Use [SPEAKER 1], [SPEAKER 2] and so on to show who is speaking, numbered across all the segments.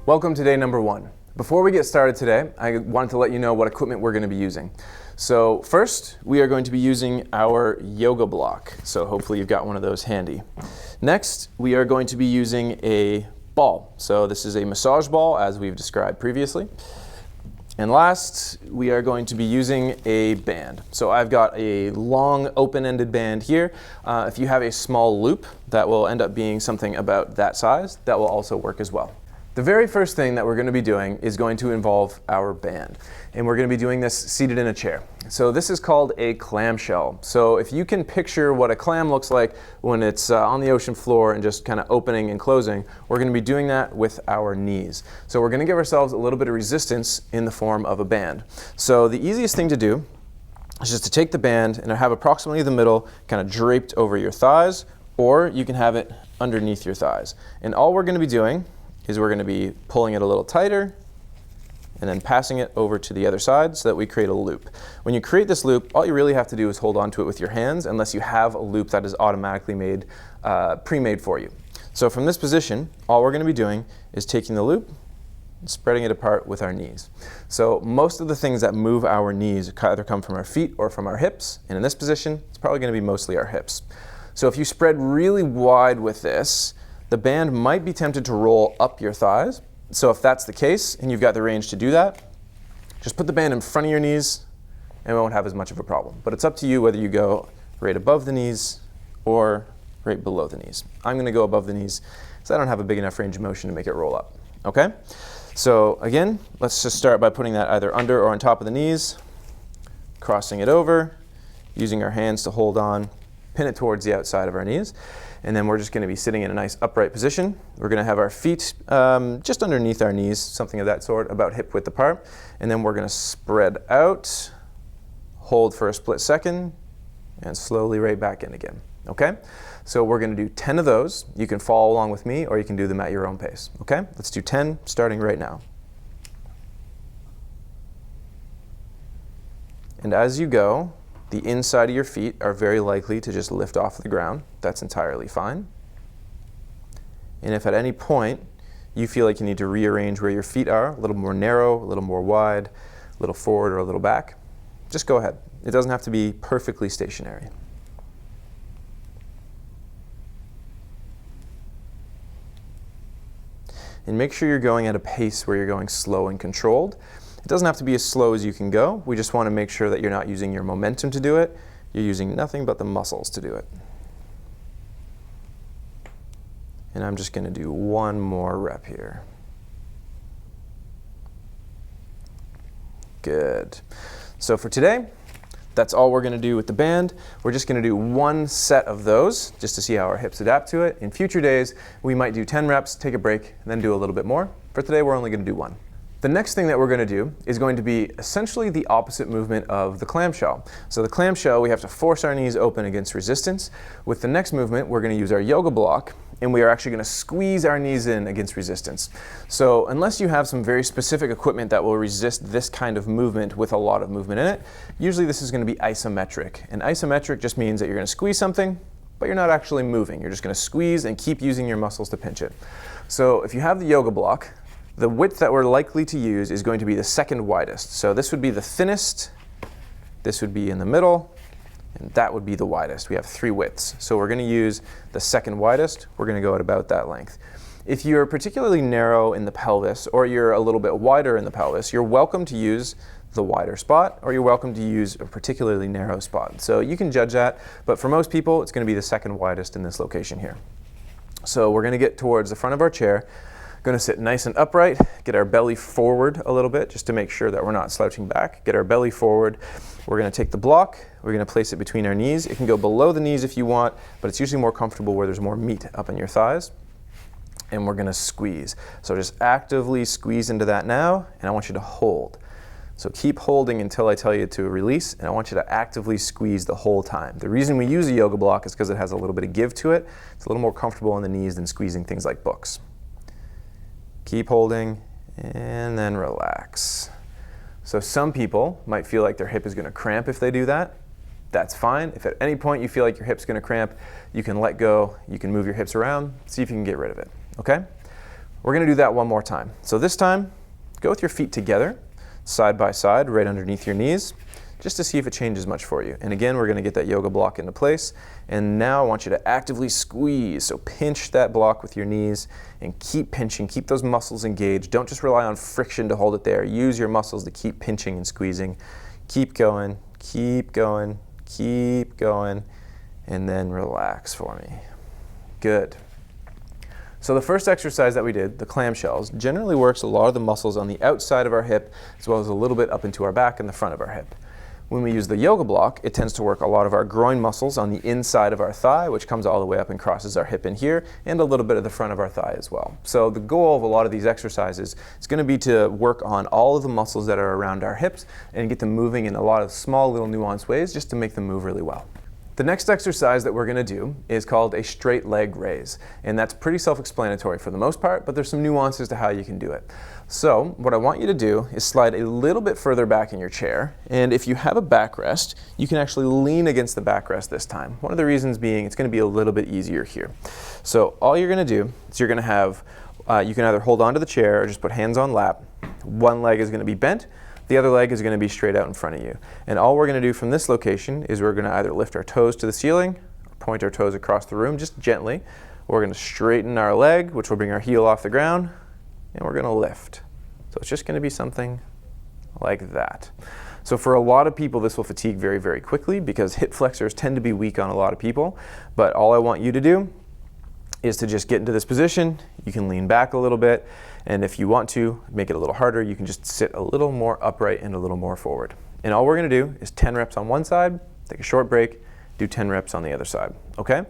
[SPEAKER 1] Welcome to day number 1. Before we get started today, I wanted to let you know what equipment we're going to be using. So first, we are going to be using our yoga block. So hopefully you've got one of those handy. Next, we are going to be using a ball. So this is a massage ball, as we've described previously. And last, we are going to be using a band. So I've got a long open-ended band here. If you have a small loop, that will end up being something about that size. That will also work as well. The very first thing that we're going to be doing is going to involve our band. And we're going to be doing this seated in a chair. So this is called a clam shell. So if you can picture what a clam looks like when it's on the ocean floor and just kind of opening and closing, we're going to be doing that with our knees. So we're going to give ourselves a little bit of resistance in the form of a band. So the easiest thing to do is just to take the band and have approximately the middle kind of draped over your thighs, or you can have it underneath your thighs. And all we're going to be doing is we're going to be pulling it a little tighter and then passing it over to the other side so that we create a loop. When you create this loop, all you really have to do is hold on to it with your hands unless you have a loop that is automatically made, pre-made for you. So from this position, all we're going to be doing is taking the loop and spreading it apart with our knees. So most of the things that move our knees either come from our feet or from our hips, and in this position, it's probably going to be mostly our hips. So if you spread really wide with this, the band might be tempted to roll up your thighs. So if that's the case and you've got the range to do that, just put the band in front of your knees and we won't have as much of a problem. But it's up to you whether you go right above the knees or right below the knees. I'm going to go above the knees because I don't have a big enough range of motion to make it roll up. Okay? So again, let's just start by putting that either under or on top of the knees, crossing it over, using our hands to hold on, pin it towards the outside of our knees. And then we're just going to be sitting in a nice upright position. We're going to have our feet just underneath our knees, something of that sort, about hip width apart. And then we're going to spread out, hold for a split second, and slowly right back in again. Okay? So we're going to do 10 of those. You can follow along with me or you can do them at your own pace. Okay? Let's do 10 starting right now. And as you go, the inside of your feet are very likely to just lift off the ground. That's entirely fine. And if at any point you feel like you need to rearrange where your feet are, a little more narrow, a little more wide, a little forward or a little back, just go ahead. It doesn't have to be perfectly stationary. And make sure you're going at a pace where you're going slow and controlled. It doesn't have to be as slow as you can go. We just want to make sure that you're not using your momentum to do it. You're using nothing but the muscles to do it. And I'm just going to do one more rep here. Good. So for today, that's all we're going to do with the band. We're just going to do one set of those just to see how our hips adapt to it. In future days, we might do 10 reps, take a break, and then do a little bit more. For today, we're only going to do one. The next thing that we're going to do is going to be essentially the opposite movement of the clam shell. So the clam shell, we have to force our knees open against resistance. With the next movement, we're going to use our yoga block, and we are actually going to squeeze our knees in against resistance. So unless you have some very specific equipment that will resist this kind of movement with a lot of movement in it, usually this is going to be isometric. And isometric just means that you're going to squeeze something, but you're not actually moving. You're just going to squeeze and keep using your muscles to pinch it. So if you have the yoga block, the width that we're likely to use is going to be the second widest. So this would be the thinnest, this would be in the middle, and that would be the widest. We have 3 widths. So we're going to use the second widest. We're going to go at about that length. If you're particularly narrow in the pelvis or you're a little bit wider in the pelvis, you're welcome to use the wider spot or you're welcome to use a particularly narrow spot. So you can judge that, but for most people, it's going to be the second widest in this location here. So we're going to get towards the front of our chair. Going to sit nice and upright, get our belly forward a little bit just to make sure that we're not slouching back. Get our belly forward. We're going to take the block, we're going to place it between our knees. It can go below the knees if you want, but it's usually more comfortable where there's more meat up in your thighs. And we're going to squeeze. So just actively squeeze into that now, and I want you to hold. So keep holding until I tell you to release, and I want you to actively squeeze the whole time. The reason we use a yoga block is because it has a little bit of give to it. It's a little more comfortable on the knees than squeezing things like books. Keep holding, and then relax. So some people might feel like their hip is going to cramp if they do that. That's fine. If at any point you feel like your hip's going to cramp, you can let go, you can move your hips around, see if you can get rid of it. Okay? We're going to do that one more time. So this time, go with your feet together, side by side, right underneath your knees, just to see if it changes much for you. And again, we're going to get that yoga block into place. And now I want you to actively squeeze. So pinch that block with your knees and keep pinching. Keep those muscles engaged. Don't just rely on friction to hold it there. Use your muscles to keep pinching and squeezing. Keep going, keep going, keep going, and then relax for me. Good. So the first exercise that we did, the clamshells, generally works a lot of the muscles on the outside of our hip, as well as a little bit up into our back and the front of our hip. When we use the yoga block, it tends to work a lot of our groin muscles on the inside of our thigh, which comes all the way up and crosses our hip in here, and a little bit of the front of our thigh as well. So the goal of a lot of these exercises is going to be to work on all of the muscles that are around our hips and get them moving in a lot of small little nuanced ways just to make them move really well. The next exercise that we're going to do is called a straight leg raise, and that's pretty self-explanatory for the most part, but there's some nuances to how you can do it. So what I want you to do is slide a little bit further back in your chair, and if you have a backrest, you can actually lean against the backrest this time. One of the reasons being it's going to be a little bit easier here. So all you're going to do is you're going to have, you can either hold onto the chair or just put hands on lap. One leg is going to be bent. The other leg is going to be straight out in front of you. And all we're going to do from this location is we're going to either lift our toes to the ceiling or point our toes across the room just gently. We're going to straighten our leg, which will bring our heel off the ground, and we're going to lift. So it's just going to be something like that. So for a lot of people, this will fatigue very, very quickly because hip flexors tend to be weak on a lot of people. But all I want you to do is to just get into this position. You can lean back a little bit. And if you want to make it a little harder, you can just sit a little more upright and a little more forward. And all we're going to do is 10 reps on one side, take a short break, do 10 reps on the other side, okay?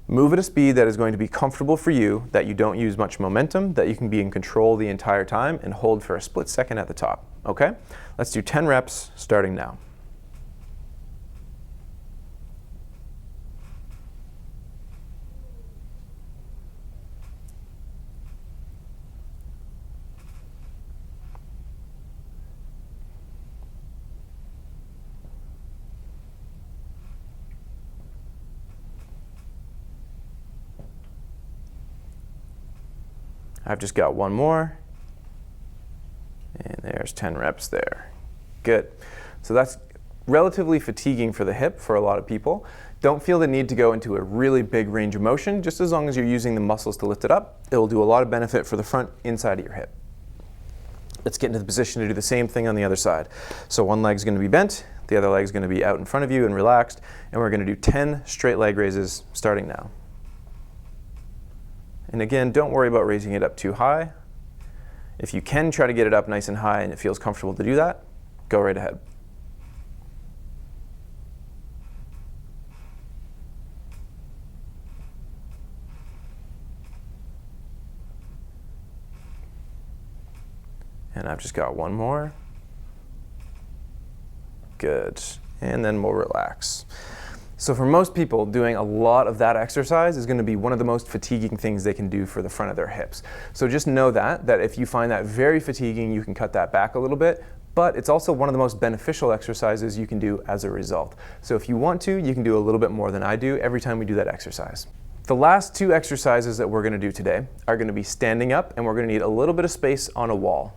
[SPEAKER 1] Move at a speed that is going to be comfortable for you, that you don't use much momentum, that you can be in control the entire time and hold for a split second at the top, okay? Let's do 10 reps starting now. I've just got one more, and there's 10 reps there. Good. So that's relatively fatiguing for the hip for a lot of people. Don't feel the need to go into a really big range of motion. Just as long as you're using the muscles to lift it up, it will do a lot of benefit for the front inside of your hip. Let's get into the position to do the same thing on the other side. So one leg's going to be bent, the other leg's going to be out in front of you and relaxed, and we're going to do 10 straight leg raises starting now. And again, don't worry about raising it up too high. If you can try to get it up nice and high and it feels comfortable to do that, go right ahead. And I've just got one more. Good. And then we'll relax. So for most people, doing a lot of that exercise is going to be one of the most fatiguing things they can do for the front of their hips. So just know that if you find that very fatiguing, you can cut that back a little bit, but it's also one of the most beneficial exercises you can do as a result. So if you want to, you can do a little bit more than I do every time we do that exercise. The last two exercises that we're going to do today are going to be standing up, and we're going to need a little bit of space on a wall.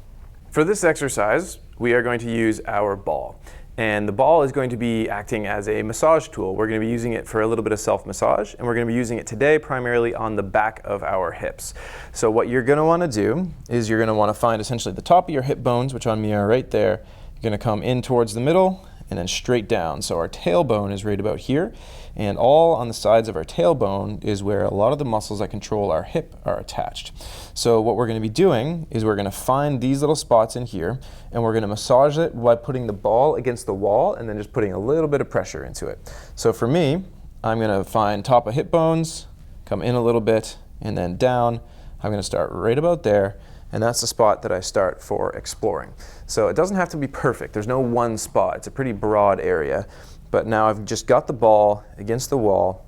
[SPEAKER 1] For this exercise, we are going to use our ball. And the ball is going to be acting as a massage tool. We're going to be using it for a little bit of self-massage, and we're going to be using it today primarily on the back of our hips. So what you're going to want to do is you're going to want to find essentially the top of your hip bones, which on me are right there. You're going to come in towards the middle and then straight down. So our tailbone is right about here, and all on the sides of our tailbone is where a lot of the muscles that control our hip are attached. So what we're going to be doing is we're going to find these little spots in here, and we're going to massage it by putting the ball against the wall and then just putting a little bit of pressure into it. So for me, I'm going to find top of hip bones, come in a little bit, and then down. I'm going to start right about there, and that's the spot that I start for exploring. So it doesn't have to be perfect. There's no one spot. It's a pretty broad area. But now I've just got the ball against the wall,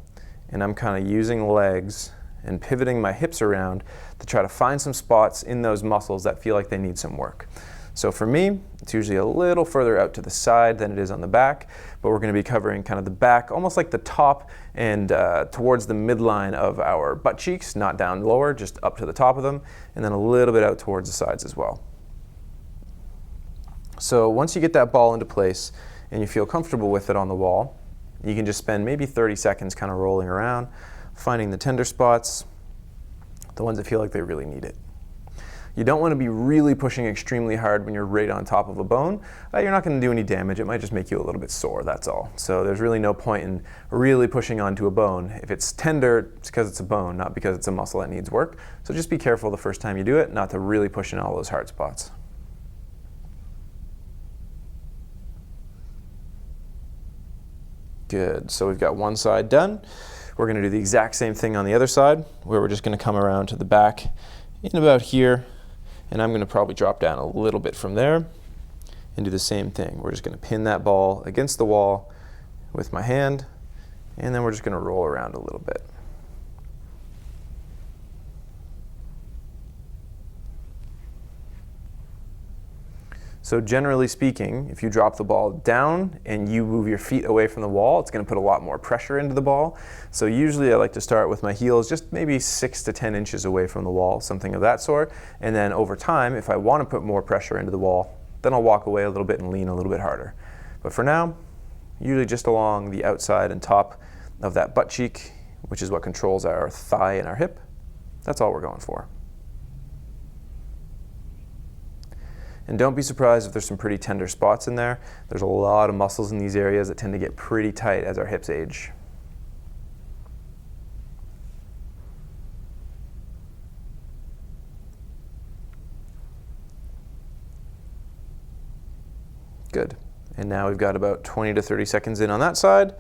[SPEAKER 1] and I'm kind of using legs and pivoting my hips around to try to find some spots in those muscles that feel like they need some work. So for me, it's usually a little further out to the side than it is on the back, but we're going to be covering kind of the back, almost like the top and towards the midline of our butt cheeks, not down lower, just up to the top of them, and then a little bit out towards the sides as well. So once you get that ball into place and you feel comfortable with it on the wall, you can just spend maybe 30 seconds kind of rolling around, finding the tender spots, the ones that feel like they really need it. You don't want to be really pushing extremely hard when you're right on top of a bone. You're not going to do any damage. It might just make you a little bit sore, that's all. So there's really no point in really pushing onto a bone. If it's tender, it's because it's a bone, not because it's a muscle that needs work. So just be careful the first time you do it, not to really push in all those hard spots. Good, so we've got one side done. We're going to do the exact same thing on the other side, where we're just going to come around to the back in about here. And I'm going to probably drop down a little bit from there and do the same thing. We're just going to pin that ball against the wall with my hand, and then we're just going to roll around a little bit. So generally speaking, if you drop the ball down and you move your feet away from the wall, it's going to put a lot more pressure into the ball. So usually I like to start with my heels just maybe 6 to 10 inches away from the wall, something of that sort. And then over time, if I want to put more pressure into the wall, then I'll walk away a little bit and lean a little bit harder. But for now, usually just along the outside and top of that butt cheek, which is what controls our thigh and our hip, that's all we're going for. And don't be surprised if there's some pretty tender spots in there. There's a lot of muscles in these areas that tend to get pretty tight as our hips age. Good. And now we've got about 20 to 30 seconds in on that side,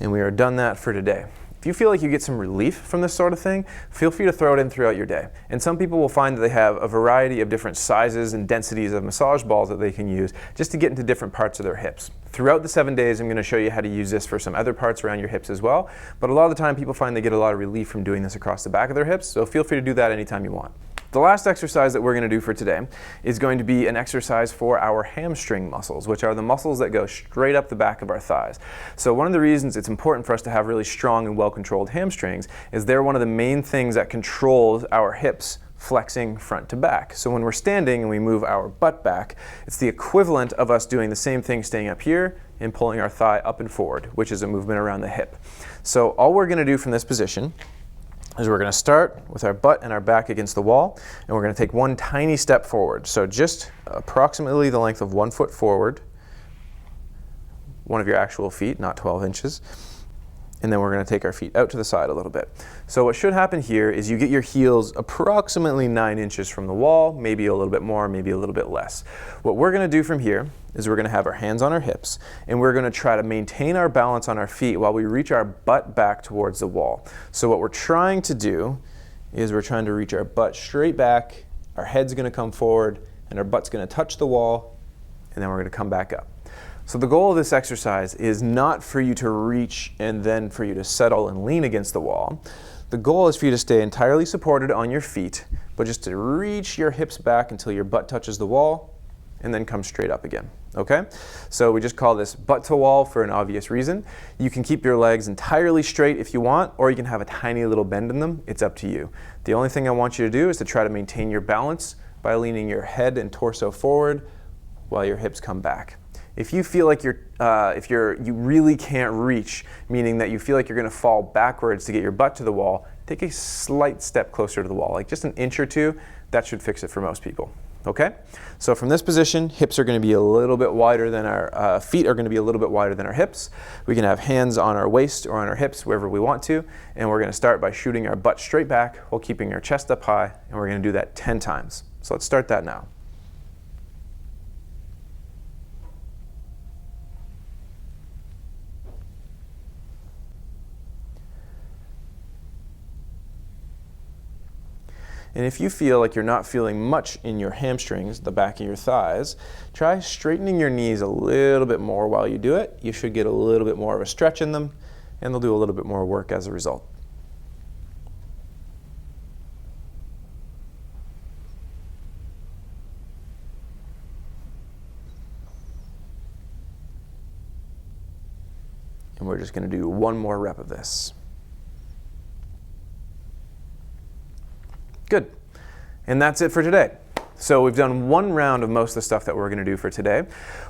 [SPEAKER 1] and we are done that for today. If you feel like you get some relief from this sort of thing, feel free to throw it in throughout your day. And some people will find that they have a variety of different sizes and densities of massage balls that they can use just to get into different parts of their hips. Throughout the 7 days, I'm going to show you how to use this for some other parts around your hips as well. But a lot of the time, people find they get a lot of relief from doing this across the back of their hips, so feel free to do that anytime you want. The last exercise that we're going to do for today is going to be an exercise for our hamstring muscles, which are the muscles that go straight up the back of our thighs. So one of the reasons it's important for us to have really strong and well-controlled hamstrings is they're one of the main things that controls our hips flexing front to back. So when we're standing and we move our butt back, it's the equivalent of us doing the same thing staying up here and pulling our thigh up and forward, which is a movement around the hip. So all we're going to do from this position is we're going to start with our butt and our back against the wall, and we're going to take one tiny step forward. So just approximately the length of 1 foot forward, one of your actual feet, not 12 inches. And then we're going to take our feet out to the side a little bit. So what should happen here is you get your heels approximately 9 inches from the wall, maybe a little bit more, maybe a little bit less. What we're going to do from here is we're going to have our hands on our hips, and we're going to try to maintain our balance on our feet while we reach our butt back towards the wall. So what we're trying to do is we're trying to reach our butt straight back, our head's going to come forward, and our butt's going to touch the wall, and then we're going to come back up. So the goal of this exercise is not for you to reach and then for you to settle and lean against the wall. The goal is for you to stay entirely supported on your feet, but just to reach your hips back until your butt touches the wall and then come straight up again, okay? So we just call this butt to wall for an obvious reason. You can keep your legs entirely straight if you want, or you can have a tiny little bend in them. It's up to you. The only thing I want you to do is to try to maintain your balance by leaning your head and torso forward while your hips come back. If you feel like you really can't reach, meaning that you feel like you're going to fall backwards to get your butt to the wall, take a slight step closer to the wall, like just an inch or two. That should fix it for most people. Okay? So from this position, hips are going to be a little bit wider than our feet are going to be a little bit wider than our hips. We can have hands on our waist or on our hips, wherever we want to, and we're going to start by shooting our butt straight back while keeping our chest up high, and we're going to do that 10 times. So let's start that now. And if you feel like you're not feeling much in your hamstrings, the back of your thighs, try straightening your knees a little bit more while you do it. You should get a little bit more of a stretch in them, and they'll do a little bit more work as a result. And we're just going to do one more rep of this. Good. And that's it for today. So we've done one round of most of the stuff that we're going to do for today.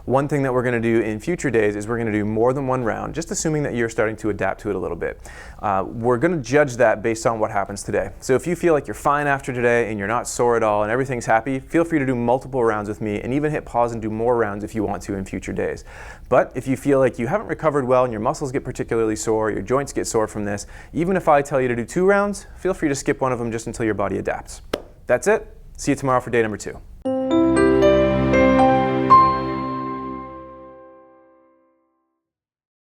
[SPEAKER 1] One thing that we're going to do in future days is we're going to do more than one round, just assuming that you're starting to adapt to it a little bit. We're going to judge that based on what happens today. So if you feel like you're fine after today and you're not sore at all and everything's happy, feel free to do multiple rounds with me and even hit pause and do more rounds if you want to in future days. But if you feel like you haven't recovered well and your muscles get particularly sore, your joints get sore from this, even if I tell you to do 2 rounds, feel free to skip one of them just until your body adapts. That's it. See you tomorrow for day number 2.